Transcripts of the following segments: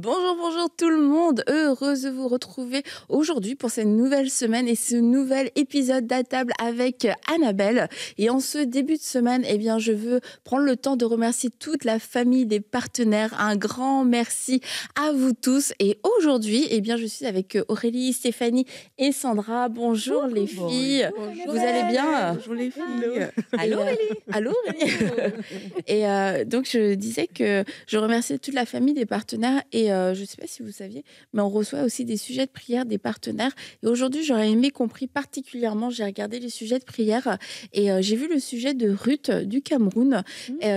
Bonjour, bonjour tout le monde, heureuse de vous retrouver aujourd'hui pour cette nouvelle semaine et ce nouvel épisode d'À table avec Annabelle. Et en ce début de semaine, je veux prendre le temps de remercier toute la famille des partenaires. Un grand merci à vous tous. Et aujourd'hui, je suis avec Aurélie, Stéphanie et Sandra. Bonjour les filles, Bonjour. vous allez bien? Bonjour les filles. Allô Aurélie. Allô Aurélie. Donc je disais que je remerciais toute la famille des partenaires et je ne sais pas si vous saviez, mais on reçoit aussi des sujets de prière des partenaires. Et aujourd'hui, j'aurais aimé qu'on prie particulièrement. J'ai regardé les sujets de prière et j'ai vu le sujet de Ruth du Cameroun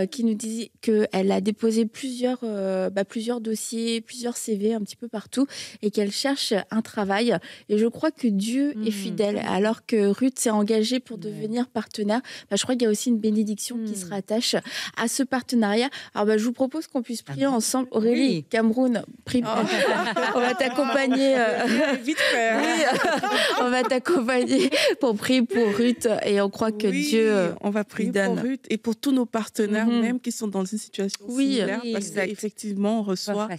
qui nous disait qu'elle a déposé plusieurs dossiers, plusieurs CV un petit peu partout et qu'elle cherche un travail. Et je crois que Dieu est fidèle. Alors que Ruth s'est engagée pour devenir partenaire, je crois qu'il y a aussi une bénédiction qui se rattache à ce partenariat. Alors, je vous propose qu'on puisse prier ensemble. Aurélie, Cameroun, prie. On va t'accompagner. Vite fait. On va t'accompagner pour prier pour Ruth et on croit que Dieu on va prier pour Ruth et pour tous nos partenaires même qui sont dans une situation similaire parce qu'effectivement on reçoit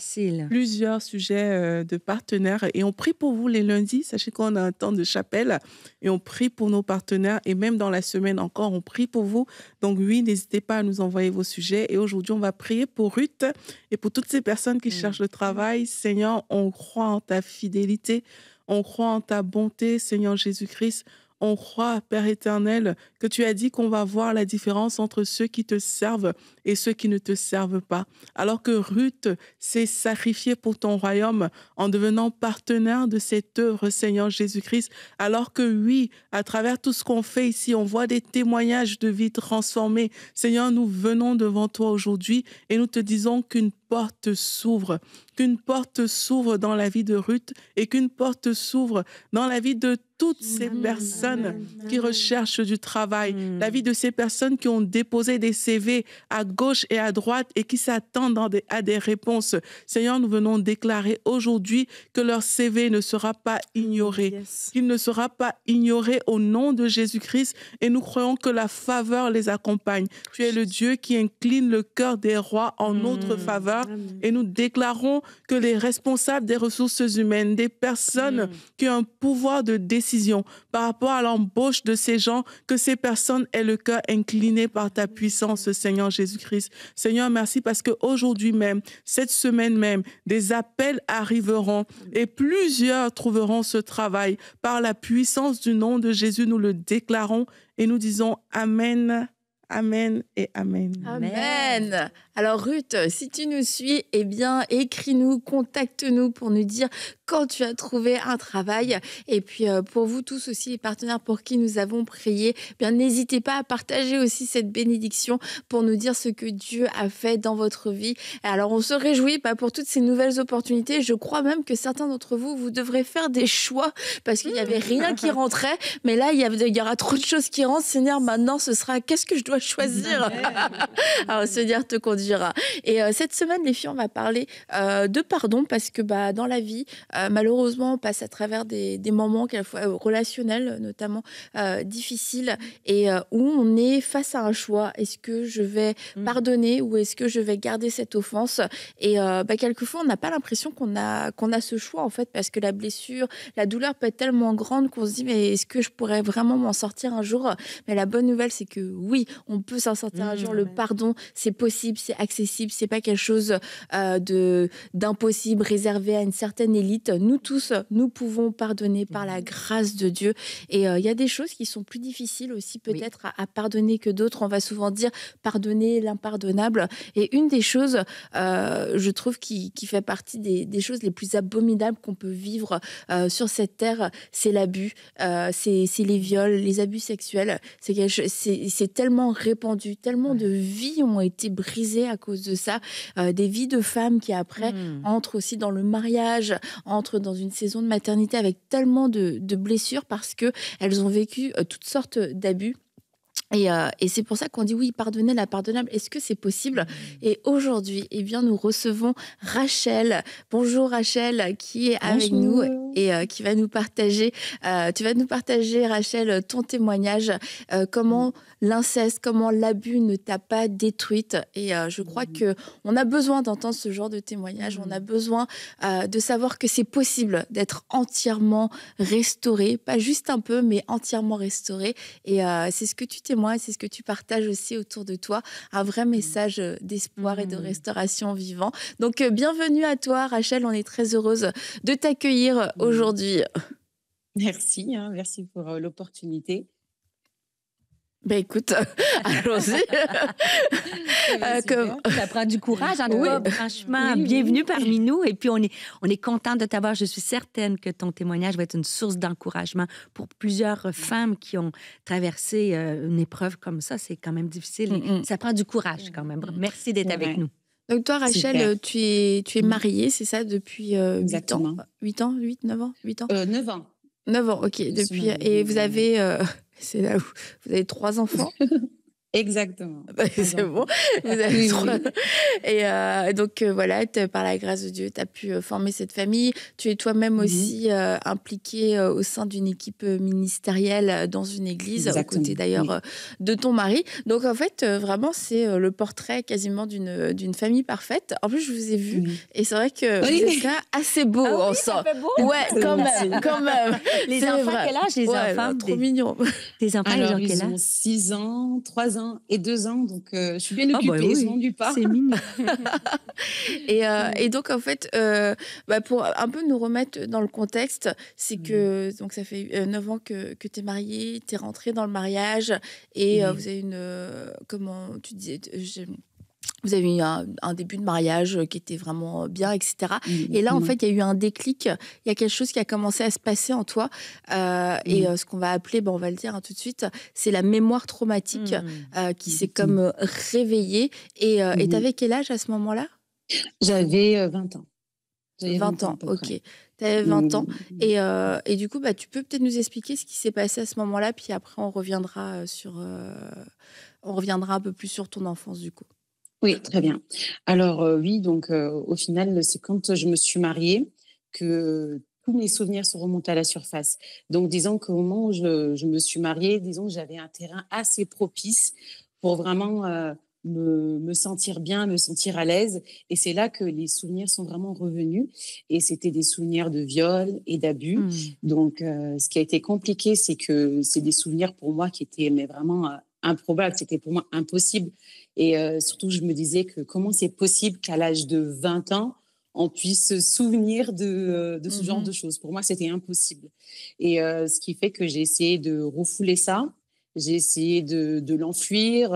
plusieurs sujets de partenaires et on prie pour vous les lundis. Sachez qu'on a un temps de chapelle et on prie pour nos partenaires et même dans la semaine encore on prie pour vous. Donc oui, n'hésitez pas à nous envoyer vos sujets et aujourd'hui on va prier pour Ruth et pour toutes ces personnes qui cherchent le travail. Seigneur, on croit en ta fidélité, on croit en ta bonté, Seigneur Jésus-Christ. On croit, Père éternel, que tu as dit qu'on va voir la différence entre ceux qui te servent et ceux qui ne te servent pas. Alors que Ruth s'est sacrifiée pour ton royaume en devenant partenaire de cette œuvre, Seigneur Jésus-Christ. Alors que oui, à travers tout ce qu'on fait ici, on voit des témoignages de vie transformés. Seigneur, nous venons devant toi aujourd'hui et nous te disons qu'une porte s'ouvre dans la vie de Ruth et qu'une porte s'ouvre dans la vie de toutes ces personnes qui recherchent du travail, la vie de ces personnes qui ont déposé des CV à gauche et à droite et qui s'attendent à des réponses. Seigneur, nous venons déclarer aujourd'hui que leur CV ne sera pas ignoré, qu'il ne sera pas ignoré au nom de Jésus-Christ et nous croyons que la faveur les accompagne. Tu es le Dieu qui incline le cœur des rois en notre faveur et nous déclarons que les responsables des ressources humaines, des personnes qui ont un pouvoir de décision par rapport à l'embauche de ces gens, que ces personnes aient le cœur incliné par ta puissance, Seigneur Jésus-Christ. Seigneur, merci parce qu'aujourd'hui même, cette semaine même, des appels arriveront et plusieurs trouveront ce travail. Par la puissance du nom de Jésus, nous le déclarons et nous disons Amen. Amen et Amen. Amen. Alors Ruth, si tu nous suis, écris-nous, contacte-nous pour nous dire quand tu as trouvé un travail. Et puis pour vous tous aussi, les partenaires pour qui nous avons prié, n'hésitez pas à partager aussi cette bénédiction pour nous dire ce que Dieu a fait dans votre vie. Alors on se réjouit pour toutes ces nouvelles opportunités. Je crois même que certains d'entre vous, vous devrez faire des choix parce qu'il n'y avait rien qui rentrait. Mais là, il y aura trop de choses qui rentrent. Seigneur, maintenant, ce sera qu'est-ce que je dois choisir. Alors, Seigneur te conduira. Et cette semaine, les filles, on va parler de pardon parce que dans la vie, malheureusement, on passe à travers des moments quelquefois relationnels, notamment difficiles, et où on est face à un choix. Est-ce que je vais pardonner ou est-ce que je vais garder cette offense? Et quelquefois, on n'a pas l'impression qu'on a ce choix, en fait, parce que la blessure, la douleur peut être tellement grande qu'on se dit, mais est-ce que je pourrais vraiment m'en sortir un jour? Mais la bonne nouvelle, c'est que oui, on peut s'en sortir un jour. Le pardon, c'est possible, c'est accessible, c'est pas quelque chose d'impossible, réservé à une certaine élite. Nous tous, nous pouvons pardonner par la grâce de Dieu. Et il y a des choses qui sont plus difficiles aussi peut-être à pardonner que d'autres. On va souvent dire pardonner l'impardonnable. Et une des choses, je trouve, qui fait partie des choses les plus abominables qu'on peut vivre sur cette terre, c'est l'abus, c'est les viols, les abus sexuels. C'est tellement répandu, tellement de vies ont été brisées à cause de ça, des vies de femmes qui après entrent aussi dans le mariage, entrent dans une saison de maternité avec tellement de blessures parce qu'elles ont vécu toutes sortes d'abus. Et c'est pour ça qu'on dit oui, pardonner l'impardonnable. Est-ce que c'est possible? Et aujourd'hui, nous recevons Rachel. Bonjour Rachel, qui est avec nous. et qui va nous partager, tu vas nous partager, Rachel, ton témoignage, comment l'inceste, comment l'abus ne t'a pas détruite. Et je crois qu'on a besoin d'entendre ce genre de témoignage. On a besoin de savoir que c'est possible d'être entièrement restauré, pas juste un peu, mais entièrement restauré. Et c'est ce que tu témoignes, c'est ce que tu partages aussi autour de toi, un vrai message d'espoir et de restauration vivant. Donc, bienvenue à toi, Rachel. On est très heureuse de t'accueillir aujourd'hui. Merci, merci pour l'opportunité. Ben écoute, allons-y. Ça prend du courage, en tout cas, franchement. Bienvenue parmi nous. Et puis, on est content de t'avoir. Je suis certaine que ton témoignage va être une source d'encouragement pour plusieurs femmes qui ont traversé une épreuve comme ça. C'est quand même difficile. Ça prend du courage quand même. Merci d'être avec nous. Donc toi, Rachel, tu es mariée, c'est ça, depuis 8 ans 8 ans 8, 9 ans 8 ans 9 ans. 9 ans, ok. Depuis, et vous avez... c'est là où vous avez 3 enfants. Exactement. C'est bon. Vous avez 3. Et donc, voilà, par la grâce de Dieu, tu as pu former cette famille. Tu es toi-même aussi impliquée au sein d'une équipe ministérielle dans une église, aux côtés d'ailleurs de ton mari. Donc, en fait, vraiment, c'est le portrait quasiment d'une famille parfaite. En plus, je vous ai vu et c'est vrai que vous êtes là assez beau ensemble. Ouais, quand même. Les enfants, quel âge les enfants? Trop mignons. Tes enfants, alors, ils ont quel âge? 6 ans, 3 ans et 2 ans, donc je suis bien occupée, ils s'en m'ennuient pas. C'est mignon. Et donc, en fait, pour un peu nous remettre dans le contexte, c'est que donc, ça fait 9 ans que tu es mariée, tu es rentrée dans le mariage et vous avez comment tu disais, vous avez eu un début de mariage qui était vraiment bien, etc. Et là, en fait, il y a eu un déclic. Il y a quelque chose qui a commencé à se passer en toi. Et ce qu'on va appeler, on va le dire tout de suite, c'est la mémoire traumatique qui s'est comme réveillée. Et tu avais quel âge à ce moment-là? J'avais 20 ans. 20 ans, ok. Tu avais 20 ans. Et du coup, tu peux peut-être nous expliquer ce qui s'est passé à ce moment-là. Puis après, on reviendra un peu plus sur ton enfance, du coup. Oui, très bien. Alors oui, donc au final, c'est quand je me suis mariée que tous mes souvenirs sont remontés à la surface. Donc disons qu'au moment où je me suis mariée, disons que j'avais un terrain assez propice pour vraiment me sentir bien, me sentir à l'aise. Et c'est là que les souvenirs sont vraiment revenus. Et c'était des souvenirs de viol et d'abus. Donc ce qui a été compliqué, c'est que c'est des souvenirs pour moi qui étaient vraiment improbables. C'était pour moi impossible. Et surtout, je me disais que comment c'est possible qu'à l'âge de 20 ans, on puisse se souvenir de ce genre de choses. Pour moi, c'était impossible. Et ce qui fait que j'ai essayé de refouler ça. J'ai essayé de l'enfuir.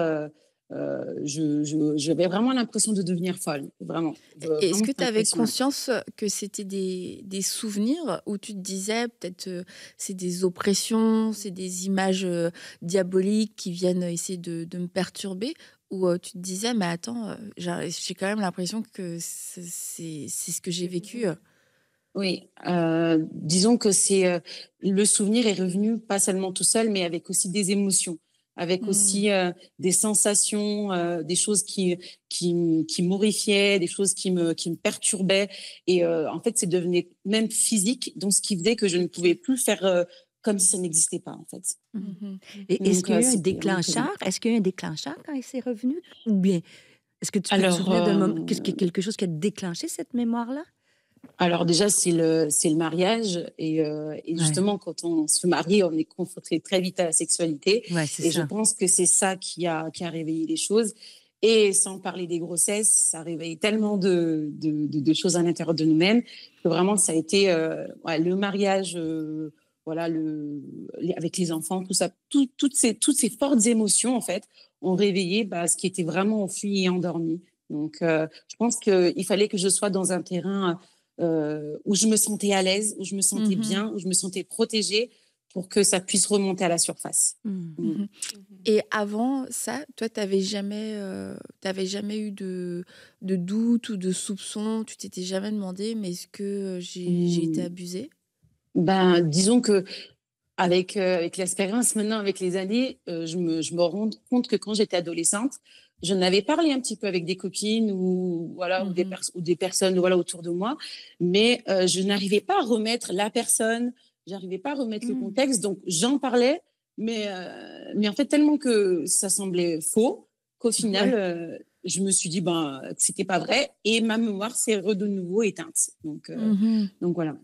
J'avais vraiment l'impression de devenir folle. Vraiment. Est-ce que tu avais conscience que c'était des souvenirs où tu te disais peut-être c'est des oppressions, c'est des images diaboliques qui viennent essayer de me perturber? Où tu te disais, mais attends, j'ai quand même l'impression que c'est ce que j'ai vécu. Oui, disons que le souvenir est revenu pas seulement tout seul, mais avec aussi des émotions, avec aussi des sensations, des choses qui m'horrifiaient, des choses qui me perturbaient. Et en fait, c'est devenu même physique, donc ce qui faisait que je ne pouvais plus faire comme si ça n'existait pas, en fait. Et est-ce qu'il y a eu un déclencheur? Est-ce qu'il y a eu un déclencheur quand c'est revenu? Ou bien, est-ce que tu peux te souvenir d'un moment, quelque chose qui a déclenché cette mémoire-là? Alors déjà, c'est le mariage. Et justement, quand on se marie, on est confronté très vite à la sexualité. Ouais, et je pense que c'est ça qui a réveillé les choses. Et sans parler des grossesses, ça réveille tellement de choses à l'intérieur de nous-mêmes que vraiment, ça a été le mariage... avec les enfants, tout ça, toutes ces fortes émotions, en fait, ont réveillé ce qui était vraiment enfui et endormi. Donc, je pense qu'il fallait que je sois dans un terrain où je me sentais à l'aise, où je me sentais bien, où je me sentais protégée pour que ça puisse remonter à la surface. Et avant ça, toi, tu n'avais jamais eu de doute ou de soupçon? Tu t'étais jamais demandé, mais est-ce que j'ai été abusée? Disons que avec l'expérience maintenant, avec les années, je me rends compte que quand j'étais adolescente, j'en avais parlé un petit peu avec des copines ou des personnes autour de moi, mais je n'arrivais pas à remettre la personne, j'arrivais pas à remettre le contexte, donc j'en parlais, mais en fait tellement que ça semblait faux qu'au final je me suis dit que c'était pas vrai et ma mémoire s'est de nouveau éteinte. Donc voilà.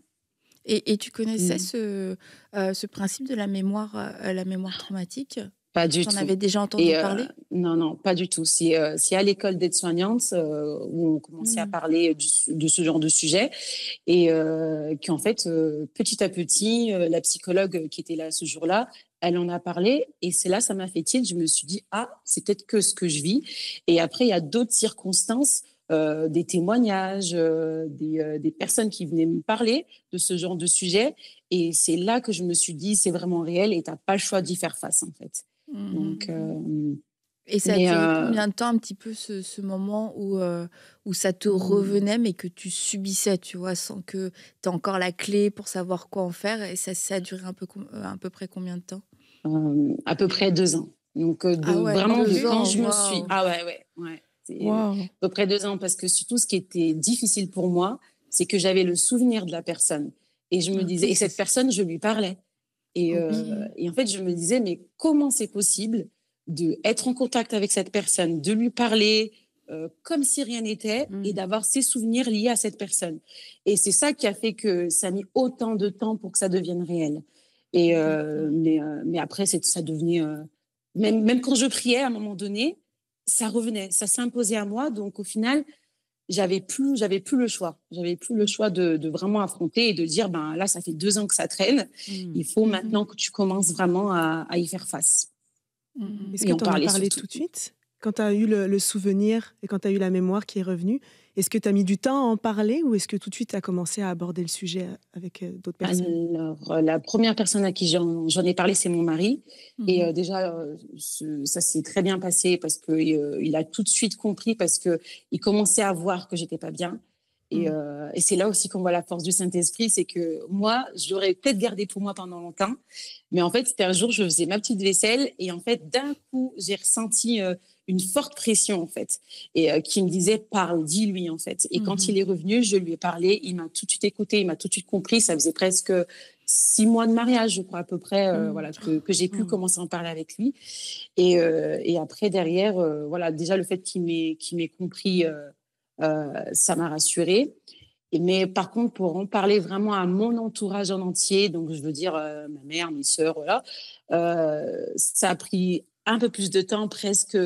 Et tu connaissais ce principe de la mémoire traumatique? Pas du tout. Tu en avais déjà entendu parler? Non, pas du tout. C'est à l'école d'aide-soignante où on commençait à parler de ce genre de sujet et qu'en fait, petit à petit, la psychologue qui était là ce jour-là, elle en a parlé et c'est là, ça m'a fait tilt. Je me suis dit, c'est peut-être que ce que je vis. Et après, il y a d'autres circonstances, des témoignages, des personnes qui venaient me parler de ce genre de sujet. Et c'est là que je me suis dit, c'est vraiment réel et tu n'as pas le choix d'y faire face, en fait. Donc, et ça a duré combien de temps un petit peu ce moment où ça te revenait mais que tu subissais, tu vois, sans que tu aies encore la clé pour savoir quoi en faire, et ça a duré à peu près combien de temps? À peu près 2 ans. Donc vraiment de quand je me suis... Ah ouais. C'est à peu près 2 ans, parce que surtout ce qui était difficile pour moi, c'est que j'avais le souvenir de la personne et je me disais, et cette personne, je lui parlais. Et en fait, je me disais, mais comment c'est possible d'être en contact avec cette personne, de lui parler comme si rien n'était et d'avoir ses souvenirs liés à cette personne. Et c'est ça qui a fait que ça a mis autant de temps pour que ça devienne réel. Et mais après, ça devenait... même quand je priais, à un moment donné, ça revenait, ça s'imposait à moi. Donc, au final... J'avais plus le choix. J'avais plus le choix de vraiment affronter et de dire, là, ça fait 2 ans que ça traîne. Il faut maintenant que tu commences vraiment à y faire face. Est-ce que tu en as parlé tout de suite? Quand tu as eu le souvenir et quand tu as eu la mémoire qui est revenue, est-ce que tu as mis du temps à en parler ou est-ce que tout de suite tu as commencé à aborder le sujet avec d'autres personnes? Alors, la première personne à qui j'en ai parlé, c'est mon mari. Et déjà, ça s'est très bien passé parce qu'il a tout de suite compris, parce qu'il commençait à voir que j'étais pas bien. Et c'est là aussi qu'on voit la force du Saint-Esprit, c'est que moi, je l'aurais peut-être gardé pour moi pendant longtemps. Mais en fait, c'était un jour, je faisais ma petite vaisselle et en fait, d'un coup, j'ai ressenti une forte pression, en fait, et qui me disait, parle, dis-lui, en fait. Et quand il est revenu, je lui ai parlé, il m'a tout de suite écouté, il m'a tout de suite compris. Ça faisait presque 6 mois de mariage, je crois, à peu près, que j'ai pu commencer à en parler avec lui. Et après, derrière, déjà, le fait qu'il m'ait compris, ça m'a rassurée. Mais par contre, pour en parler vraiment à mon entourage en entier, donc je veux dire ma mère, mes sœurs, ça a pris un peu plus de temps, presque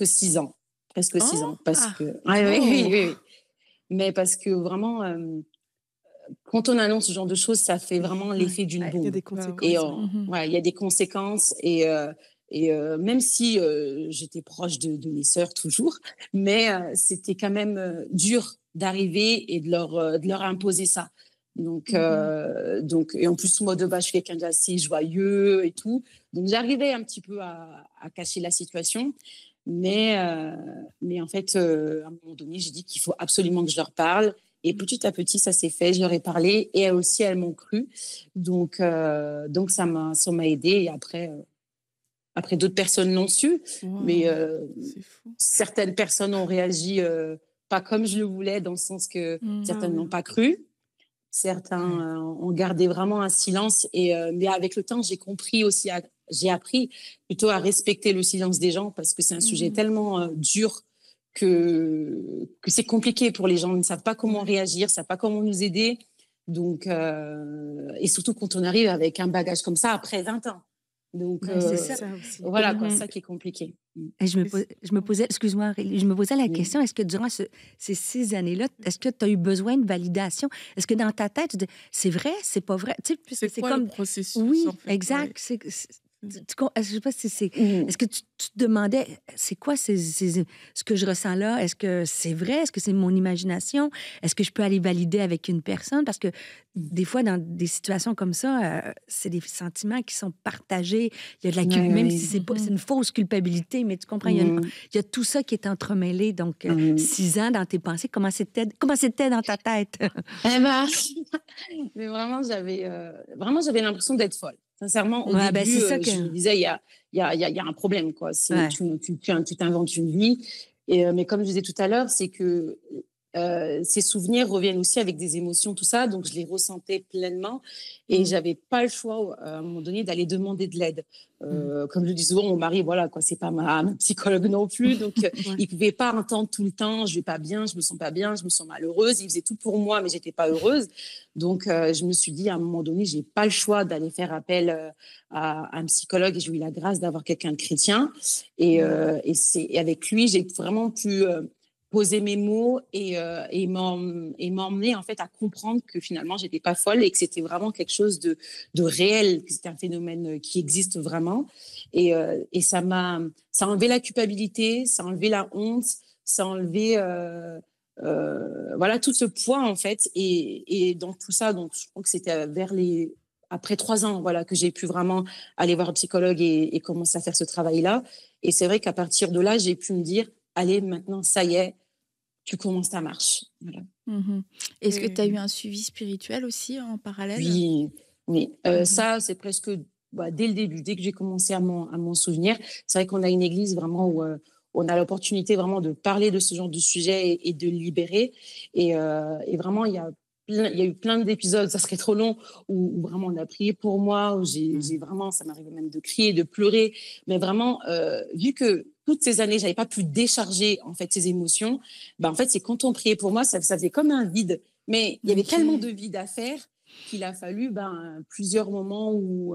6 ans. Presque 6 ans. Parce que... Oui. Mais parce que vraiment, quand on annonce ce genre de choses, ça fait vraiment l'effet d'une bombe. Il y a des conséquences. Et il y a des conséquences. Et même si j'étais proche de mes sœurs toujours, mais c'était quand même dur d'arriver et de leur imposer ça. Donc, et en plus, moi, de base, je suis quelqu'un d'assez joyeux et tout. Donc, j'arrivais un petit peu à cacher la situation. Mais en fait, à un moment donné, j'ai dit qu'il faut absolument que je leur parle. Et petit à petit, ça s'est fait. Je leur ai parlé et elles aussi, elles m'ont cru. Donc ça m'a aidée. Et après, d'autres personnes l'ont su. Wow, mais certaines personnes ont réagi pas comme je le voulais, dans le sens que certaines n'ont pas cru. Certains ont gardé vraiment un silence. Mais avec le temps, j'ai compris aussi, j'ai appris plutôt à respecter le silence des gens, parce que c'est un sujet tellement dur que c'est compliqué pour les gens. Ils ne savent pas comment réagir, ne savent pas comment nous aider. Donc, et surtout quand on arrive avec un bagage comme ça après 20 ans. Donc, c'est ça aussi. Voilà, ça qui est compliqué. Et je me posais, excuse-moi, je me posais la question, est-ce que durant ces 6 années-là, est-ce que tu as eu besoin de validation? Est-ce que dans ta tête, tu dis, c'est vrai, c'est pas vrai? Tu sais, c'est quoi comme le processus? Oui, en fait, exact. Ouais. Je sais pas si c'est... Est-ce que tu te demandais, c'est quoi ce que je ressens là? Est-ce que c'est vrai? Est-ce que c'est mon imagination? Est-ce que je peux aller valider avec une personne? Parce que des fois, dans des situations comme ça, c'est des sentiments qui sont partagés. Il y a de la culpabilité, même si c'est une fausse culpabilité, mais tu comprends, il y a tout ça qui est entremêlé. Donc, 6 ans dans tes pensées, comment c'était dans ta tête? Mais vraiment, j'avais l'impression d'être folle. Sincèrement, au début, je me disais, il y a un problème, quoi. Tu t'inventes une vie. Mais comme je disais tout à l'heure, c'est que ces souvenirs reviennent aussi avec des émotions, tout ça. Donc, je les ressentais pleinement. Et je n'avais pas le choix, à un moment donné, d'aller demander de l'aide. Comme je dis souvent, mon mari, voilà, quoi, c'est pas ma psychologue non plus. Donc, il ne pouvait pas entendre tout le temps, je ne vais pas bien, je ne me sens pas bien, je me sens malheureuse. Il faisait tout pour moi, mais je n'étais pas heureuse. Donc, je me suis dit, à un moment donné, je n'ai pas le choix d'aller faire appel à un psychologue. Et j'ai eu la grâce d'avoir quelqu'un de chrétien. Et avec lui, j'ai vraiment pu poser mes mots et m'emmener en fait à comprendre que finalement j'étais pas folle et que c'était vraiment quelque chose de réel, que c'était un phénomène qui existe vraiment. Et ça a enlevé la culpabilité, ça a enlevé la honte, ça a enlevé voilà tout ce poids en fait. Et dans tout ça, donc je crois que c'était après 3 ans, voilà, que j'ai pu vraiment aller voir un psychologue et commencer à faire ce travail-là. Et c'est vrai qu'à partir de là, j'ai pu me dire, allez, maintenant, ça y est, tu commences ta marche. Voilà. Est-ce que tu as eu un suivi spirituel aussi en parallèle? Oui. Ça, c'est presque dès le début, dès que j'ai commencé à m'en souvenir. C'est vrai qu'on a une église vraiment où on a l'opportunité vraiment de parler de ce genre de sujet et de libérer. Et vraiment, il y a eu plein d'épisodes, ça serait trop long, où vraiment on a prié pour moi, où j'ai vraiment, ça m'arrivait même de crier, de pleurer. Mais vraiment, vu que toutes ces années, j'avais pas pu décharger en fait ces émotions, en fait, c'est quand on priait pour moi, ça faisait comme un vide. Mais il y avait tellement de vide à faire qu'il a fallu plusieurs moments où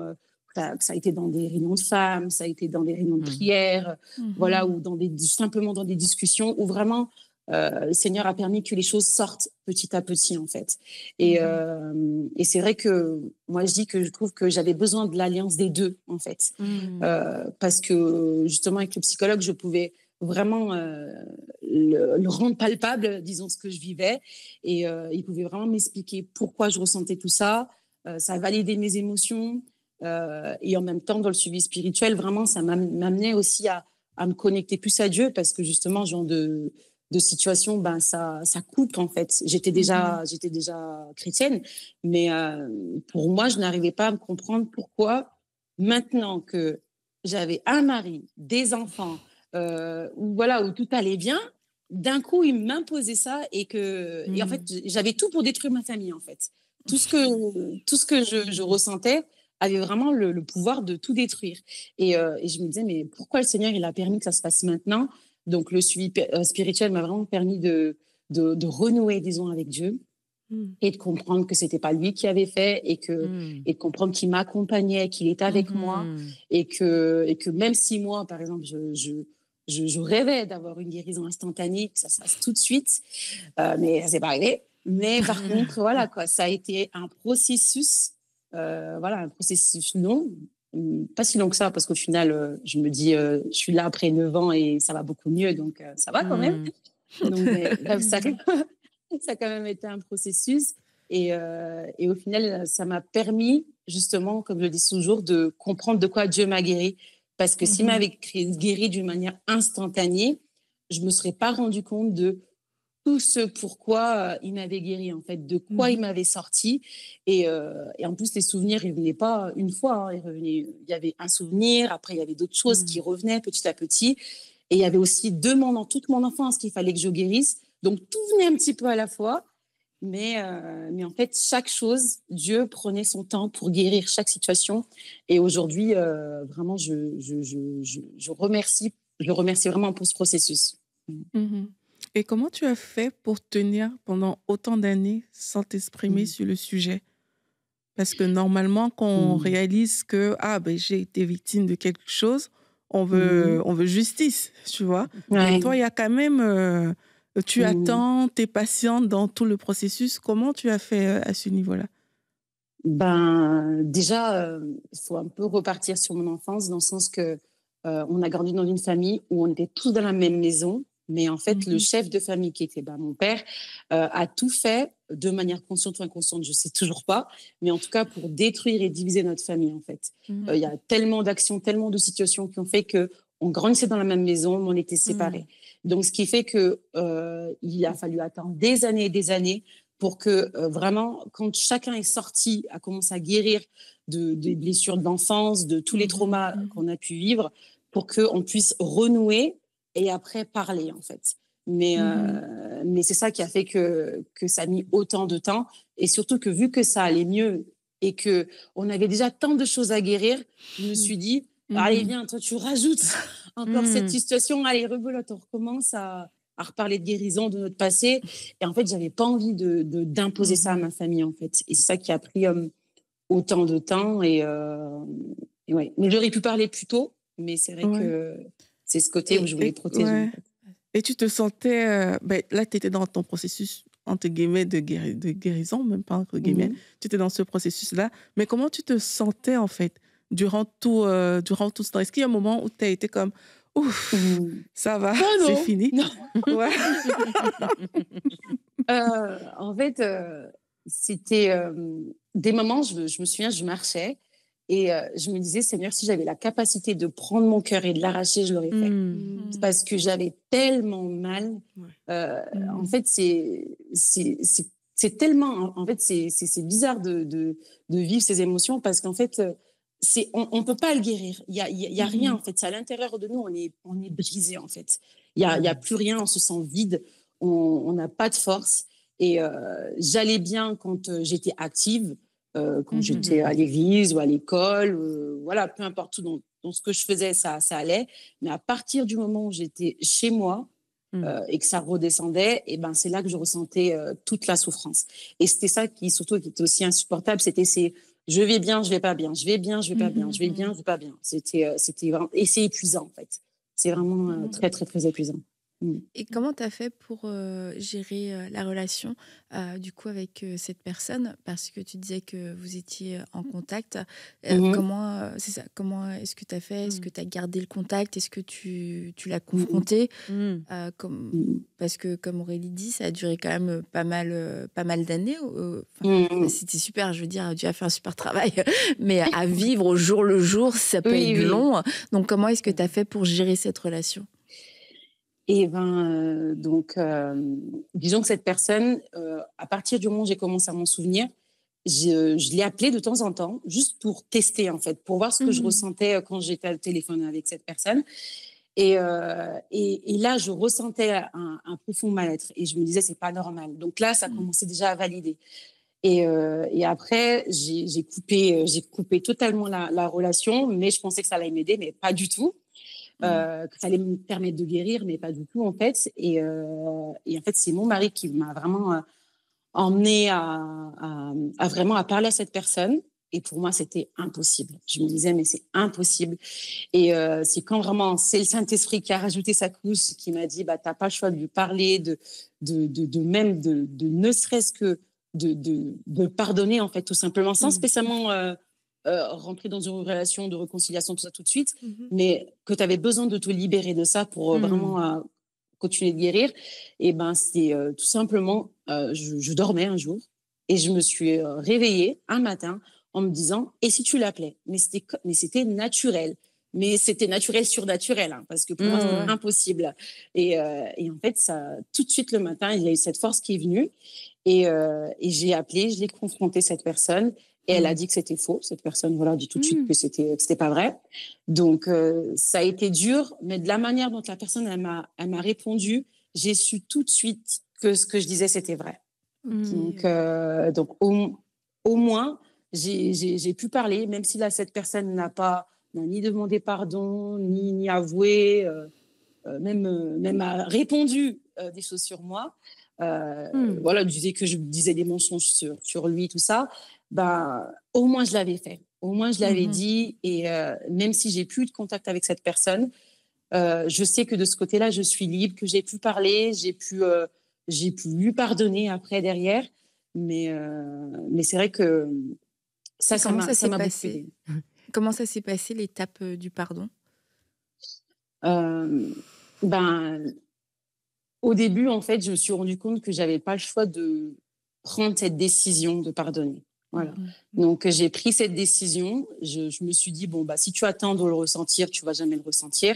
ça a été dans des réunions de femmes, ça a été dans des réunions de prière, voilà, ou simplement dans des discussions où vraiment le Seigneur a permis que les choses sortent petit à petit, en fait. Et c'est vrai que moi, je dis que je trouve que j'avais besoin de l'alliance des deux, en fait. Parce que, justement, avec le psychologue, je pouvais vraiment le rendre palpable, disons, ce que je vivais. Et il pouvait vraiment m'expliquer pourquoi je ressentais tout ça. Ça validait mes émotions. Et en même temps, dans le suivi spirituel, vraiment, ça m'amenait aussi à me connecter plus à Dieu parce que, justement, genre de situation, ça coupe en fait. J'étais déjà chrétienne, mais pour moi, je n'arrivais pas à me comprendre pourquoi, maintenant que j'avais un mari, des enfants, où tout allait bien, d'un coup, il m'imposait ça et en fait, j'avais tout pour détruire ma famille en fait. Tout ce que je ressentais avait vraiment le pouvoir de tout détruire. Et je me disais, mais pourquoi le Seigneur, il a permis que ça se passe maintenant? Donc, le suivi spirituel m'a vraiment permis de renouer, disons, avec Dieu et de comprendre que c'était pas lui qui avait fait et de comprendre qu'il m'accompagnait, qu'il était avec moi et que même si moi, par exemple, je rêvais d'avoir une guérison instantanée, que ça se fasse tout de suite, mais ça s'est pas arrivé. Mais par contre, voilà, quoi, ça a été un processus, un processus long. Pas si long que ça, parce qu'au final, je me dis, je suis là après 9 ans et ça va beaucoup mieux, donc ça va quand même. Donc, ça a quand même été un processus. Et au final, ça m'a permis, justement, comme je le dis toujours, de comprendre de quoi Dieu m'a guéri. Parce que s'il m'avait guéri d'une manière instantanée, je ne me serais pas rendu compte de tout ce pourquoi il m'avait guéri, en fait, de quoi il m'avait sorti. Et en plus, les souvenirs, ils ne venaient pas une fois. Il y avait un souvenir, après, il y avait d'autres choses qui revenaient petit à petit. Et il y avait aussi toute mon enfance qu'il fallait que je guérisse. Donc, tout venait un petit peu à la fois. Mais en fait, chaque chose, Dieu prenait son temps pour guérir chaque situation. Et aujourd'hui, vraiment, je le remercie vraiment pour ce processus. Et comment tu as fait pour tenir pendant autant d'années sans t'exprimer sur le sujet? Parce que normalement, quand on réalise que j'ai été victime de quelque chose, on veut justice, tu vois. Ouais. Et toi, il y a quand même... tu attends, tu es patiente dans tout le processus. Comment tu as fait à ce niveau-là? Déjà, il faut un peu repartir sur mon enfance, dans le sens que on a grandi dans une famille où on était tous dans la même maison. Mais en fait, le chef de famille, qui était mon père, a tout fait de manière consciente ou inconsciente, je ne sais toujours pas, mais en tout cas pour détruire et diviser notre famille, en fait. Il y a tellement d'actions, tellement de situations qui ont fait qu'on grandissait dans la même maison, mais on était séparés. Donc, ce qui fait qu'il a fallu attendre des années et des années pour que vraiment, quand chacun est sorti, a commencé à guérir des blessures d'enfance, de tous les traumas qu'on a pu vivre, pour qu'on puisse renouer et après parler, en fait. Mais c'est ça qui a fait que ça a mis autant de temps. Et surtout que vu que ça allait mieux et qu'on avait déjà tant de choses à guérir, je me suis dit, allez, viens, toi, tu rajoutes encore cette situation. Allez, rebelote, on recommence à reparler de guérison de notre passé. Et en fait, j'avais pas envie d'imposer ça à ma famille, en fait. Et c'est ça qui a pris autant de temps. Et ouais. Mais j'aurais pu parler plus tôt, mais c'est vrai que c'est ce côté où je voulais protéger. En fait. Et tu te sentais... là, tu étais dans ton processus, entre guillemets, de guérison, même pas entre guillemets. Tu étais dans ce processus-là. Mais comment tu te sentais, en fait, durant tout ce temps? Est-ce qu'il y a un moment où tu as été comme... Ouf, ça va, c'est fini. Non. Ouais. En fait, c'était des moments, je me souviens, je marchais et je me disais, Seigneur, si j'avais la capacité de prendre mon cœur et de l'arracher, je l'aurais fait. Parce que j'avais tellement mal. En fait, c'est tellement... En fait, c'est bizarre de vivre ces émotions parce qu'en fait... on ne peut pas le guérir. Il y a rien, en fait. C'est à l'intérieur de nous, on est brisé, en fait. Il y a plus rien, on se sent vide, on n'a pas de force. Et j'allais bien quand j'étais active, quand j'étais à l'église ou à l'école, voilà, peu importe tout dans ce que je faisais, ça allait. Mais à partir du moment où j'étais chez moi et que ça redescendait, et ben, c'est là que je ressentais toute la souffrance. Et c'était ça qui était aussi insupportable, c'était je vais bien, je vais pas bien, je vais bien, je vais pas bien, je vais bien, je vais pas bien. C'était vraiment... Et c'est épuisant, en fait. C'est vraiment très, très, très épuisant. Et comment tu as fait pour gérer la relation du coup avec cette personne? Parce que tu disais que vous étiez en contact. Comment est-ce que tu as fait? Est-ce que tu as gardé le contact? Est-ce que tu l'as confronté? Parce que comme Aurélie dit, ça a duré quand même pas mal d'années. C'était super, je veux dire, tu as fait un super travail. Mais à vivre au jour le jour, ça peut être long. Donc comment est-ce que tu as fait pour gérer cette relation? Et donc, disons que cette personne, à partir du moment où j'ai commencé à m'en souvenir, je l'ai appelée de temps en temps, juste pour tester, en fait, pour voir ce que je ressentais quand j'étais au téléphone avec cette personne. Et là, je ressentais un profond mal-être. Et je me disais, c'est pas normal. Donc là, ça commençait déjà à valider. Et après, j'ai coupé totalement la relation, mais je pensais que ça allait m'aider, mais pas du tout. Que ça allait me permettre de guérir, mais pas du tout, en fait. Et en fait, c'est mon mari qui m'a vraiment emmenée à vraiment parler à cette personne. Et pour moi, c'était impossible. Je me disais, mais c'est impossible. Et c'est quand vraiment, c'est le Saint-Esprit qui a rajouté sa couche, qui m'a dit, bah, t'as pas le choix de lui parler, de ne serait-ce que de pardonner, en fait, tout simplement, sans spécialement rentrer dans une relation de réconciliation, tout ça tout de suite, mais que tu avais besoin de te libérer de ça pour vraiment continuer de guérir. Et ben, c'est tout simplement, je dormais un jour et je me suis réveillée un matin en me disant, et si tu l'appelais? Mais c'était naturel. Mais c'était naturel, surnaturel, hein, parce que pour moi, c'était impossible. Et en fait, ça, tout de suite le matin, il y a eu cette force qui est venue. Et j'ai appelé, je l'ai confronté cette personne. Et elle a dit que c'était faux. Cette personne, voilà, dit tout de suite que c'était pas vrai. Donc, ça a été dur, mais de la manière dont la personne, elle m'a répondu, j'ai su tout de suite que ce que je disais, c'était vrai. Donc au moins, j'ai pu parler, même si là, cette personne n'a ni demandé pardon, ni avoué, même a répondu des choses sur moi. Voilà, disait que je disais des mensonges sur lui, tout ça. Ben, au moins, je l'avais fait. Au moins, je l'avais dit. Et même si j'ai plus de contact avec cette personne, je sais que de ce côté-là, je suis libre, que j'ai pu parler, j'ai pu lui pardonner après, derrière. Mais c'est vrai que ça m'a passé. Comment ça s'est passé, l'étape du pardon? Au début, en fait, je me suis rendu compte que j'avais pas le choix de prendre cette décision de pardonner. Voilà. Donc, j'ai pris cette décision. Je me suis dit, bon, bah, si tu attends de le ressentir, tu vas jamais le ressentir.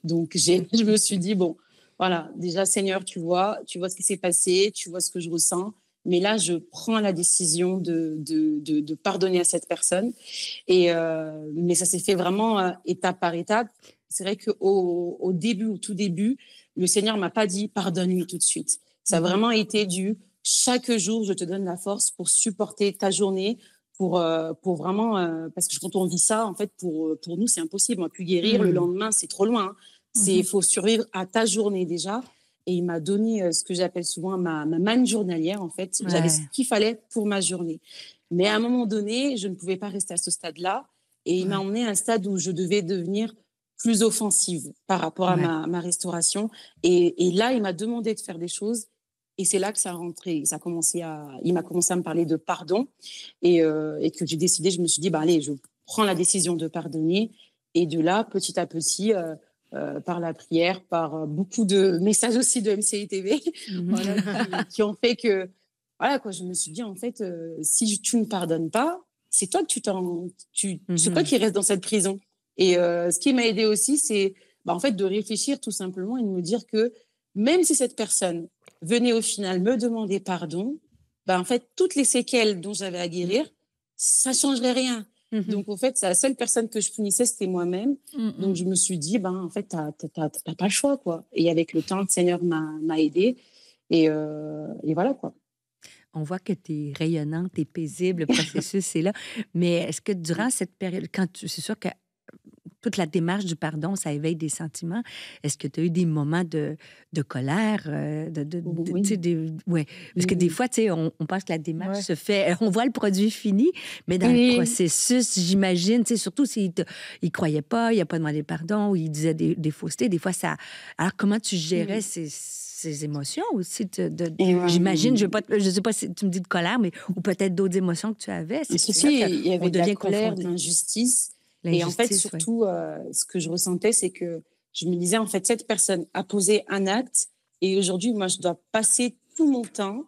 Donc, je me suis dit, bon, voilà, déjà, Seigneur, tu vois ce qui s'est passé, tu vois ce que je ressens. Mais là, je prends la décision de pardonner à cette personne. Mais ça s'est fait vraiment étape par étape. C'est vrai qu'au début, au tout début, le Seigneur ne m'a pas dit « pardonne-lui tout de suite ». Ça a vraiment été chaque jour, je te donne la force pour supporter ta journée, pour vraiment... parce que quand on vit ça, en fait, pour nous, c'est impossible. On ne peut plus guérir. Le lendemain, c'est trop loin. Il faut survivre à ta journée déjà. Et il m'a donné ce que j'appelle souvent ma manne journalière, en fait. J'avais ce qu'il fallait pour ma journée. Mais à un moment donné, je ne pouvais pas rester à ce stade-là. Et il m'a emmené à un stade où je devais devenir plus offensive par rapport à ma restauration. Et là, il m'a demandé de faire des choses. Et c'est là que ça a rentré. Il m'a commencé à me parler de pardon. Et que j'ai décidé, je me suis dit, allez, je prends la décision de pardonner. Et de là, petit à petit... par la prière, par beaucoup de messages aussi de MCI TV, qui ont fait que, je me suis dit, en fait, si tu ne pardonnes pas, c'est toi que c'est toi qui reste dans cette prison. Et ce qui m'a aidé aussi, c'est en fait de réfléchir tout simplement et de me dire que même si cette personne venait au final me demander pardon, en fait, toutes les séquelles dont j'avais à guérir, ça ne changerait rien. Donc, en fait, c'est la seule personne que je punissais, c'était moi-même. Donc, je me suis dit, en fait, t'as pas le choix, quoi. Et avec le temps, le Seigneur m'a aidée. Et voilà, quoi. On voit que tu es rayonnante, tu es paisible, le processus est là. Mais est-ce que durant cette période, c'est sûr que toute la démarche du pardon, ça éveille des sentiments. Est-ce que tu as eu des moments de colère? Ouais. Parce que des fois, on pense que la démarche se fait... On voit le produit fini, mais dans le processus, j'imagine, surtout s'il ne croyait pas, il n'a pas demandé pardon, ou il disait des faussetés, des fois, ça... Alors, comment tu gérais ces émotions aussi? J'imagine, je ne sais pas si tu me dis de colère, mais ou peut-être d'autres émotions que tu avais. Il y avait de la colère, de l'injustice. Et en fait, surtout, ce que je ressentais, c'est que je me disais, en fait, cette personne a posé un acte et aujourd'hui, moi, je dois passer tout mon temps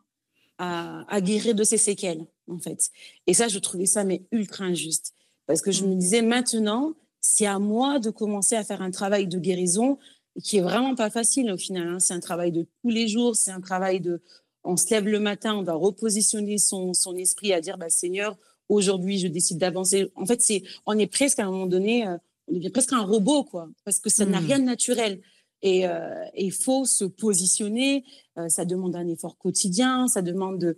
à guérir de ses séquelles, en fait. Et ça, je trouvais ça ultra injuste. Parce que je me disais, maintenant, c'est à moi de commencer à faire un travail de guérison qui est vraiment pas facile au final. Hein. C'est un travail de tous les jours, c'est un travail on se lève le matin, on doit repositionner son esprit à dire, Seigneur, aujourd'hui, je décide d'avancer. En fait, on est presque à un moment donné, on devient presque un robot, quoi, parce que ça n'a rien de naturel. Et il faut se positionner. Ça demande un effort quotidien, ça demande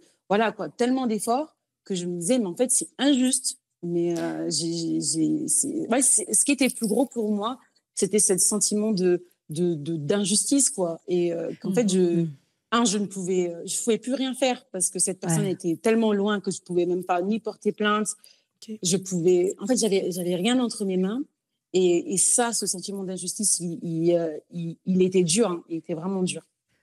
tellement d'efforts que je me disais, mais en fait, c'est injuste. Mais ce qui était plus gros pour moi, c'était ce sentiment d'injustice, quoi. Et qu'en fait, je ne pouvais plus rien faire parce que cette personne était tellement loin que je pouvais même pas ni porter plainte. En fait, j'avais rien entre mes mains. Et ça, ce sentiment d'injustice, il était dur. Hein. Il était vraiment dur.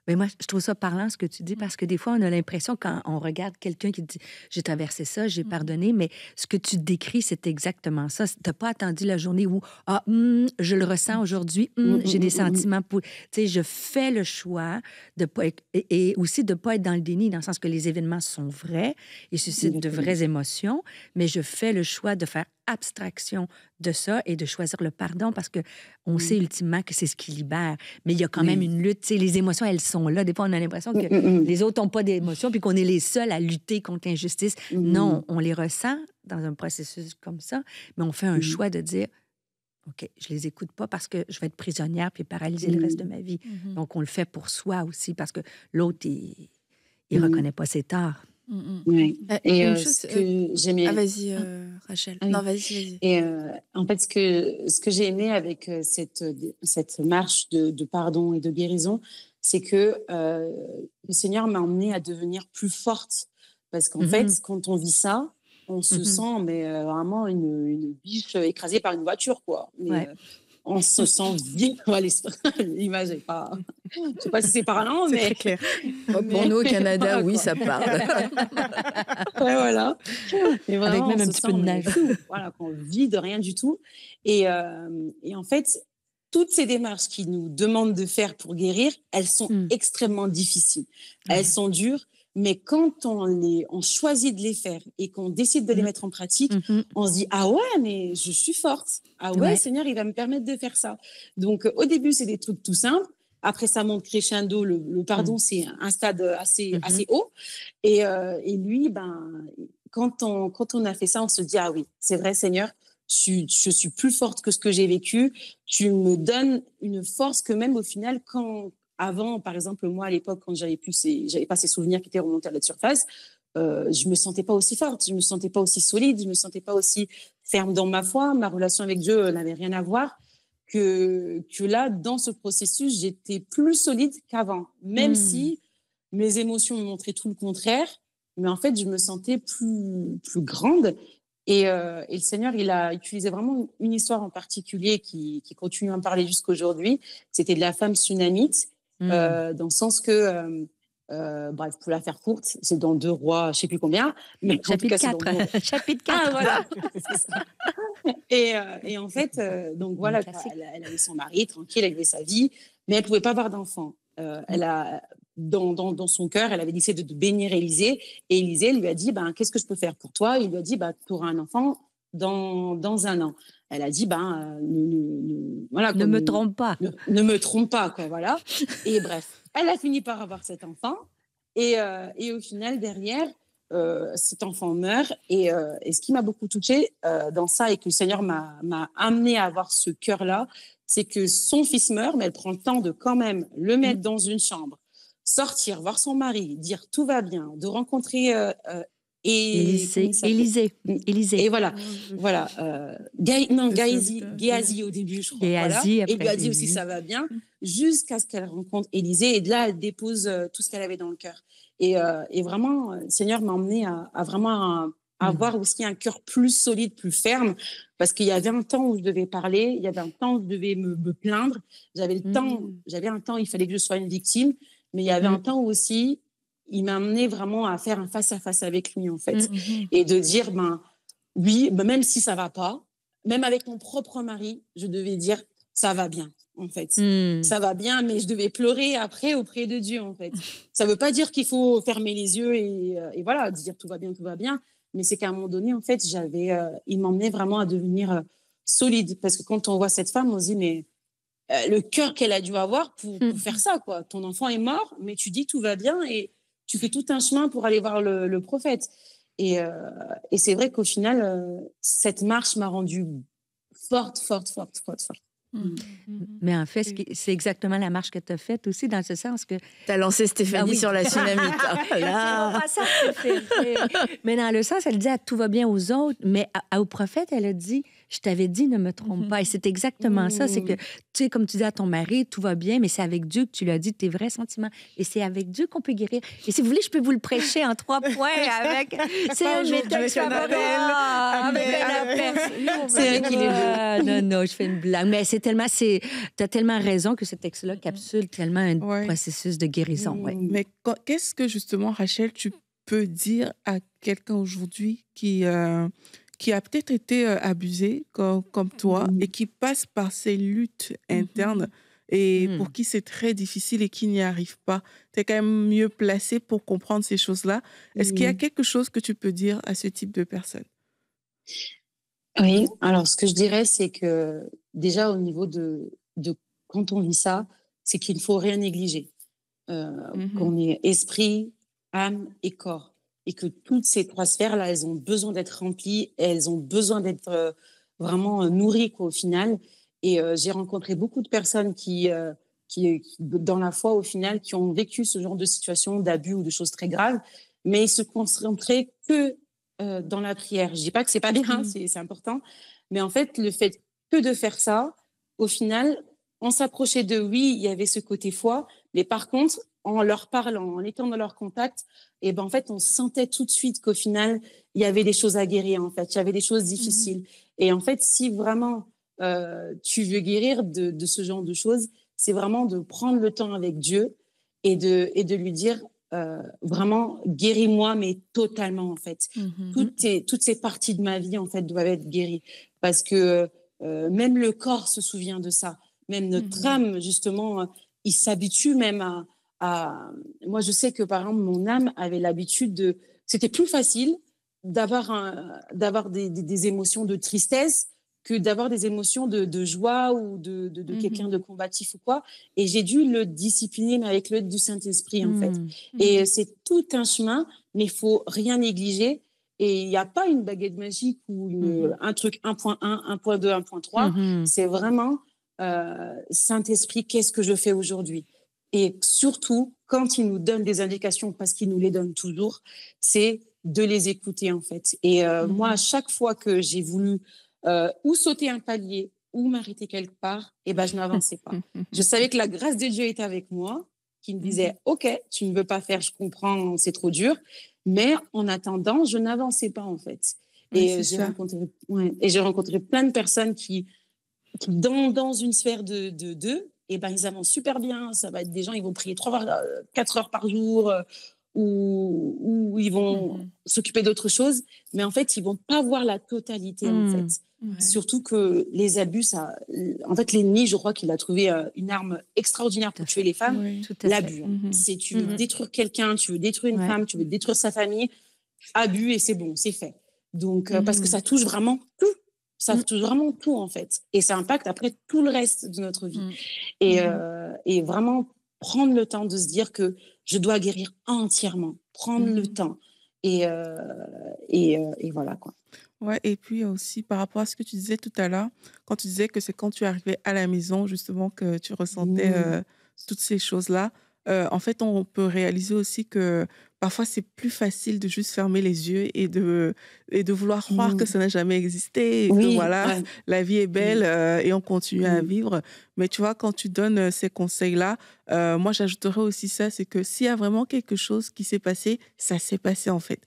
Mais moi, je trouve ça parlant ce que tu dis parce que des fois, on a l'impression quand on regarde quelqu'un qui dit « j'ai traversé ça, j'ai pardonné », mais ce que tu décris, c'est exactement ça. Tu n'as pas attendu la journée où « je le ressens aujourd'hui, j'ai des sentiments pour... » Tu sais, je fais le choix de pas être... et aussi de ne pas être dans le déni, dans le sens que les événements sont vrais, ils suscitent de vraies émotions, mais je fais le choix de faire abstraction de ça et de choisir le pardon parce qu'on sait ultimement que c'est ce qui libère. Mais il y a quand même une lutte. Les émotions, elles sont là. Des fois, on a l'impression que les autres n'ont pas d'émotions puis qu'on est les seuls à lutter contre l'injustice. Non, on les ressent dans un processus comme ça, mais on fait un choix de dire OK, je les écoute pas parce que je vais être prisonnière puis paralyser le reste de ma vie. Donc, on le fait pour soi aussi parce que l'autre, il reconnaît pas ses torts. Oui. Et ce que j'aimais... vas-y, Rachel. Non, vas-y. Et en fait, ce que j'ai aimé avec cette marche de pardon et de guérison, c'est que le Seigneur m'a emmenée à devenir plus forte. Parce qu'en fait, quand on vit ça, on se sent vraiment une biche écrasée par une voiture, quoi. On se sent vite. L'image n'est pas... Je ne sais pas si c'est parlant, mais... C'est très clair. Pour nous, au Canada, oui, ça parle. Voilà. Vraiment, avec même un petit peu de neige. Qu'on vit de rien du tout. Et en fait, toutes ces démarches qui nous demandent de faire pour guérir, elles sont extrêmement difficiles. Elles sont dures. Mais quand on choisit de les faire et qu'on décide de les mettre en pratique, on se dit « Ah ouais, mais je suis forte. Ah ouais, Seigneur, il va me permettre de faire ça. » Donc, au début, c'est des trucs tout simples. après ça monte crescendo, le pardon, c'est un stade assez haut. Et lui, quand on a fait ça, on se dit, ah oui, c'est vrai, Seigneur, je suis plus forte que ce que j'ai vécu. Tu me donnes une force que même au final, avant, par exemple, moi, à l'époque, quand j'avais pas ces souvenirs qui étaient remontés à la surface, je me sentais pas aussi forte, je me sentais pas aussi solide, je me sentais pas aussi ferme dans ma foi. Ma relation avec Dieu n'avait rien à voir. Que là, dans ce processus, j'étais plus solide qu'avant, même si mes émotions me montraient tout le contraire. Mais en fait, je me sentais plus grande. Et le Seigneur, il a utilisé vraiment une histoire en particulier qui continue à me parler jusqu'aujourd'hui. C'était de la femme sunamite, dans le sens que, bref, pour la faire courte, c'est dans 2 Rois, je ne sais plus combien. Mais chapitre 4. Chapitre 4. Ah, voilà. C'est ça. Et en fait, donc voilà, elle avait son mari, tranquille, elle avait sa vie, mais elle ne pouvait pas avoir d'enfant. Dans son cœur, elle avait décidé de bénir Élisée. Et Élisée lui a dit, qu'est-ce que je peux faire pour toi? Il lui a dit, tu auras un enfant dans 1 an. Elle a dit, voilà, ne me trompe pas. Ne me trompe pas, quoi, voilà. Et bref, elle a fini par avoir cet enfant. Et au final, derrière, cet enfant meurt. Et ce qui m'a beaucoup touchée dans ça, et que le Seigneur m'a amené à avoir ce cœur-là, c'est que son fils meurt, mais elle prend le temps de quand même le mettre dans une chambre, sortir, voir son mari, dire tout va bien, de rencontrer Élisée. Et voilà. Géasi au début, je crois. Géasi, et lui a dit aussi ça va bien, jusqu'à ce qu'elle rencontre Élisée. Et de là, elle dépose tout ce qu'elle avait dans le cœur. Et vraiment, le Seigneur m'a emmenée à vraiment avoir aussi un cœur plus solide, plus ferme. Parce qu'il y avait un temps où je devais parler, il y avait un temps où je devais me plaindre. J'avais un temps, il fallait que je sois une victime. Mais il y avait un temps où aussi, il m'a amené vraiment à faire un face-à-face avec lui, en fait. Et de dire, oui, même si ça va pas, même avec mon propre mari, je devais dire, ça va bien, en fait. Ça va bien, mais je devais pleurer après auprès de Dieu, en fait. Ça veut pas dire qu'il faut fermer les yeux et voilà, dire tout va bien. Mais c'est qu'à un moment donné, en fait, il m'emmenait vraiment à devenir solide. Parce que quand on voit cette femme, on se dit, mais le cœur qu'elle a dû avoir pour faire ça, quoi. Ton enfant est mort, mais tu dis tout va bien et tu fais tout un chemin pour aller voir le prophète. Et c'est vrai qu'au final, cette marche m'a rendue forte. Mais en fait, c'est exactement la marche que tu as faite aussi, dans ce sens que... Tu as lancé Stéphanie sur la tsunamite. Mais dans le sens, elle dit « tout va bien aux autres », mais au prophète, elle a dit « je t'avais dit, ne me trompe pas ». Et c'est exactement ça, c'est que, tu sais, comme tu dis à ton mari, tout va bien, mais c'est avec Dieu que tu l'as dit, tes vrais sentiments. Et c'est avec Dieu qu'on peut guérir. Et si vous voulez, je peux vous le prêcher en 3 points avec... C'est un méthode C'est vrai qu'il est beau. Non, je fais une blague. Mais tu as tellement raison que ce texte-là capsule tellement un processus de guérison. Mais qu'est-ce que, justement, Rachel, tu peux dire à quelqu'un aujourd'hui qui a peut-être été abusé comme toi et qui passe par ces luttes internes et pour qui c'est très difficile et qui n'y arrive pas? Tu es quand même mieux placé pour comprendre ces choses-là. Est-ce qu'il y a quelque chose que tu peux dire à ce type de personnes? Oui, alors ce que je dirais, c'est que déjà au niveau de quand on vit ça, c'est qu'il ne faut rien négliger. Qu'on est esprit, âme et corps. Et que toutes ces 3 sphères-là, elles ont besoin d'être remplies, elles ont besoin d'être vraiment nourries, quoi, au final. Et j'ai rencontré beaucoup de personnes qui, dans la foi, au final, qui ont vécu ce genre de situation d'abus ou de choses très graves, mais ils se concentraient que dans la prière. Je dis pas que c'est pas bien, c'est important, mais en fait, le fait que de faire ça, au final, on s'approchait de, oui, il y avait ce côté foi, mais par contre, en leur parlant, en étant dans leur contact, et en fait, on sentait tout de suite qu'au final, il y avait des choses à guérir, en fait, il y avait des choses difficiles. Et en fait, si vraiment tu veux guérir de ce genre de choses, c'est vraiment de prendre le temps avec Dieu et de lui dire, vraiment, guéris-moi, mais totalement, en fait. Toutes ces parties de ma vie, en fait, doivent être guéries. Parce que même le corps se souvient de ça. Même notre âme, justement, il s'habitue même à... Moi, je sais que, par exemple, mon âme avait l'habitude de... C'était plus facile d'avoir des émotions de tristesse que d'avoir des émotions de joie ou de quelqu'un de combatif ou quoi. Et j'ai dû le discipliner, mais avec l'aide du Saint-Esprit, en fait. Et c'est tout un chemin, mais il faut rien négliger. Et il n'y a pas une baguette magique ou un truc 1.1, 1.2, 1.3. C'est vraiment Saint-Esprit, qu'est-ce que je fais aujourd'hui? Et surtout, quand il nous donne des indications, parce qu'il nous les donne toujours, c'est de les écouter, en fait. Et moi, à chaque fois que j'ai voulu ou sauter un palier ou m'arrêter quelque part, je n'avançais pas. Je savais que la grâce de Dieu était avec moi, qui me disait « Ok, tu ne veux pas faire, je comprends, c'est trop dur. » Mais en attendant, je n'avançais pas, en fait. Et j'ai rencontré plein de personnes qui dans une sphère de deux, ils avancent super bien. Ça va être des gens, ils vont prier 4 heures par jour, ou ils vont s'occuper d'autre chose. Mais en fait, ils vont pas voir la totalité, en fait. Surtout que les abus, en fait, l'ennemi, je crois qu'il a trouvé une arme extraordinaire pour tuer les femmes. L'abus. C'est tu veux détruire quelqu'un, tu veux détruire une femme, tu veux détruire sa famille. Abus et c'est bon, c'est fait. Donc, parce que ça touche vraiment tout. Ça touche vraiment tout, en fait. Et ça impacte après tout le reste de notre vie. Et vraiment prendre le temps de se dire que je dois guérir entièrement. Prendre le temps. Et voilà, quoi. Ouais, et puis aussi par rapport à ce que tu disais tout à l'heure, quand tu disais que c'est quand tu arrivais à la maison, justement, que tu ressentais toutes ces choses-là. En fait, on peut réaliser aussi que parfois, c'est plus facile de juste fermer les yeux et de vouloir croire que ça n'a jamais existé. Et que voilà, la vie est belle et on continue à vivre. Mais tu vois, quand tu donnes ces conseils-là, moi, j'ajouterais aussi ça, c'est que s'il y a vraiment quelque chose qui s'est passé, ça s'est passé en fait.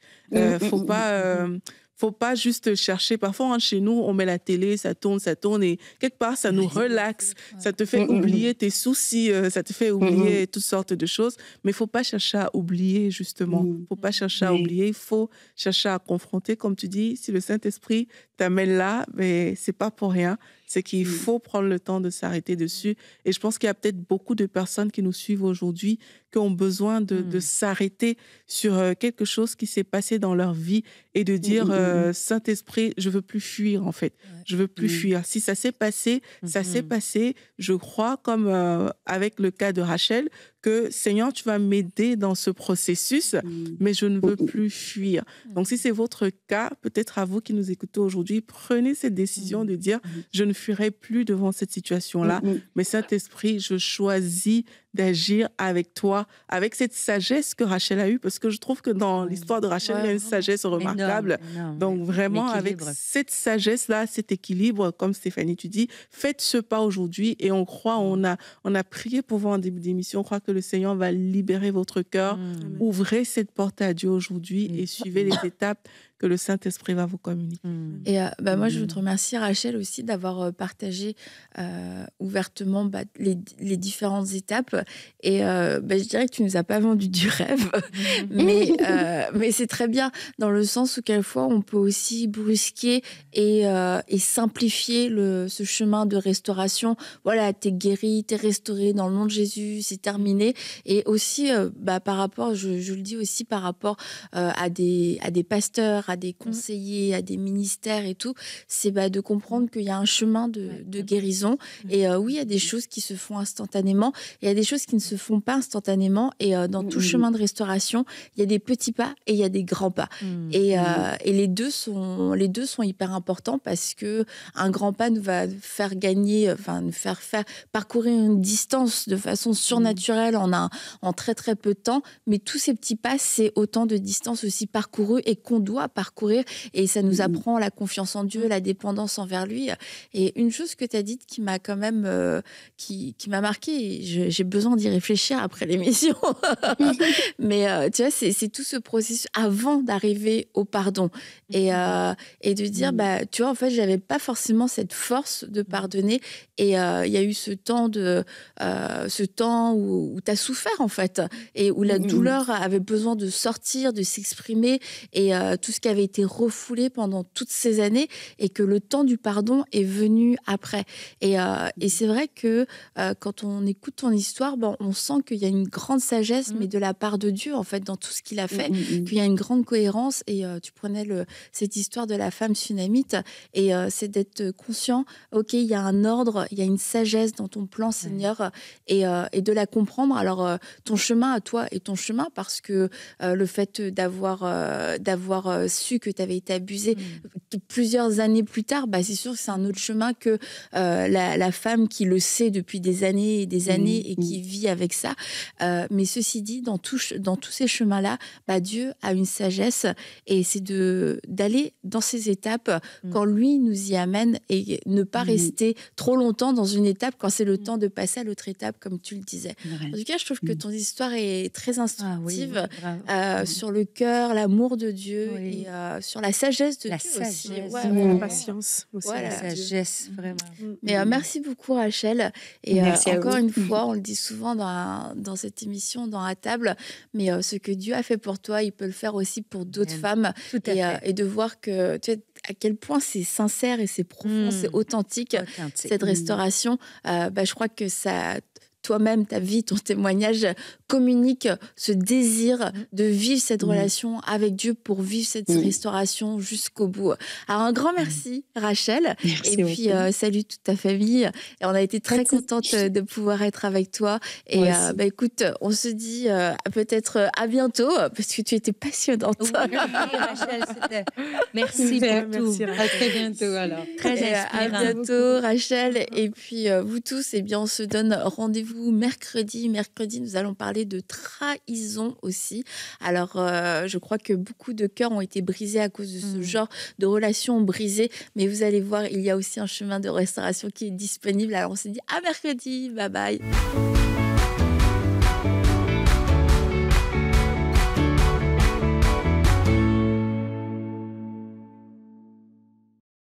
Faut pas juste chercher. Parfois, chez nous, on met la télé, ça tourne, et quelque part, ça nous relaxe. Ça te fait oublier tes soucis, ça te fait oublier toutes sortes de choses. Mais il faut pas chercher à oublier, justement. Il faut pas chercher à oublier. Il faut chercher à confronter. Comme tu dis, si le Saint-Esprit t'amène là, mais c'est pas pour rien. C'est qu'il faut prendre le temps de s'arrêter dessus. Et je pense qu'il y a peut-être beaucoup de personnes qui nous suivent aujourd'hui qui ont besoin de s'arrêter sur quelque chose qui s'est passé dans leur vie et de dire Saint-Esprit, je veux plus fuir, en fait. Je veux plus fuir. Si ça s'est passé, ça s'est passé. Je crois, comme avec le cas de Rachel, que Seigneur, tu vas m'aider dans ce processus, mais je ne veux plus fuir. Donc, si c'est votre cas, peut-être à vous qui nous écoutez aujourd'hui, prenez cette décision de dire je ne fuirai plus devant cette situation-là, mais Saint-Esprit, je choisis d'agir avec toi, avec cette sagesse que Rachel a eue, parce que je trouve que dans l'histoire de Rachel, il y a une sagesse remarquable. Énorme. Donc vraiment, avec cette sagesse-là, cet équilibre, comme Stéphanie, tu dis, faites ce pas aujourd'hui et on croit, on a prié pour vous en début d'émission, on croit que le Seigneur va libérer votre cœur. Ouvrez cette porte à Dieu aujourd'hui et suivez les étapes que le Saint-Esprit va vous communiquer. Et moi, je veux te remercier, Rachel, aussi d'avoir partagé ouvertement les différentes étapes. Et je dirais que tu ne nous as pas vendu du rêve, mais c'est très bien dans le sens où quelquefois, on peut aussi brusquer et simplifier ce chemin de restauration. Voilà, t'es guéri, t'es restauré dans le nom de Jésus, c'est terminé. Et aussi, par rapport, je le dis aussi par rapport à des pasteurs, à des conseillers, à des ministères et tout, c'est de comprendre qu'il y a un chemin de guérison. Et oui, il y a des choses qui se font instantanément, il y a des choses qui ne se font pas instantanément. Et dans tout chemin de restauration, il y a des petits pas et il y a des grands pas. Et les deux sont hyper importants parce que un grand pas nous va faire gagner, nous faire parcourir une distance de façon surnaturelle en très très peu de temps. Mais tous ces petits pas, c'est autant de distance aussi parcourue et qu'on doit parcourir, et ça nous apprend la confiance en Dieu, la dépendance envers lui. Et une chose que tu as dite qui m'a quand même qui m'a marquée, j'ai besoin d'y réfléchir après l'émission, mais tu vois, c'est tout ce processus avant d'arriver au pardon et de dire tu vois, en fait, j'avais pas forcément cette force de pardonner, et il y a eu ce temps où tu as souffert, en fait, et où la douleur avait besoin de sortir, de s'exprimer, et tout ce qui avait été refoulé pendant toutes ces années et que le temps du pardon est venu après. Et c'est vrai que quand on écoute ton histoire, on sent qu'il y a une grande sagesse, mais de la part de Dieu, en fait, dans tout ce qu'il a fait, qu'il y a une grande cohérence. Et tu prenais cette histoire de la femme sunamite, et c'est d'être conscient, ok, il y a un ordre, il y a une sagesse dans ton plan, Seigneur, et de la comprendre. Alors, ton chemin à toi est ton chemin, parce que le fait d'avoir su que tu avais été abusée plusieurs années plus tard, c'est sûr que c'est un autre chemin que la femme qui le sait depuis des années et des années et qui vit avec ça. Mais ceci dit, dans tous ces chemins-là, Dieu a une sagesse, et c'est d'aller dans ces étapes quand lui nous y amène, et ne pas rester trop longtemps dans une étape quand c'est le temps de passer à l'autre étape, comme tu le disais. En tout cas, je trouve que ton histoire est très instructive sur le cœur, l'amour de Dieu, et sur la sagesse de Dieu aussi. La patience aussi. La sagesse, vraiment. Mais merci beaucoup, Rachel. Et encore une fois, on le dit souvent dans cette émission, dans la table, mais ce que Dieu a fait pour toi, il peut le faire aussi pour d'autres femmes. Et de voir que tu sais, à quel point c'est sincère et c'est profond, c'est authentique. Cette restauration. Je crois que ça... Toi-même, ta vie, ton témoignage communique ce désir de vivre cette relation avec Dieu pour vivre cette restauration jusqu'au bout. Alors, un grand merci, Rachel. Merci et puis, salut toute ta famille. Et on a été très contente de pouvoir être avec toi. Et écoute, on se dit peut-être à bientôt, parce que tu étais passionnante. Oui, Rachel, c'était... Merci pour tout. Merci, à très bientôt, alors. Très inspirant. À bientôt, Rachel. Et puis, vous tous, on se donne rendez-vous mercredi. Mercredi, nous allons parler de trahison aussi. Alors, je crois que beaucoup de cœurs ont été brisés à cause de ce genre de relations brisées. Mais vous allez voir, il y a aussi un chemin de restauration qui est disponible. Alors, on se dit à mercredi. Bye bye.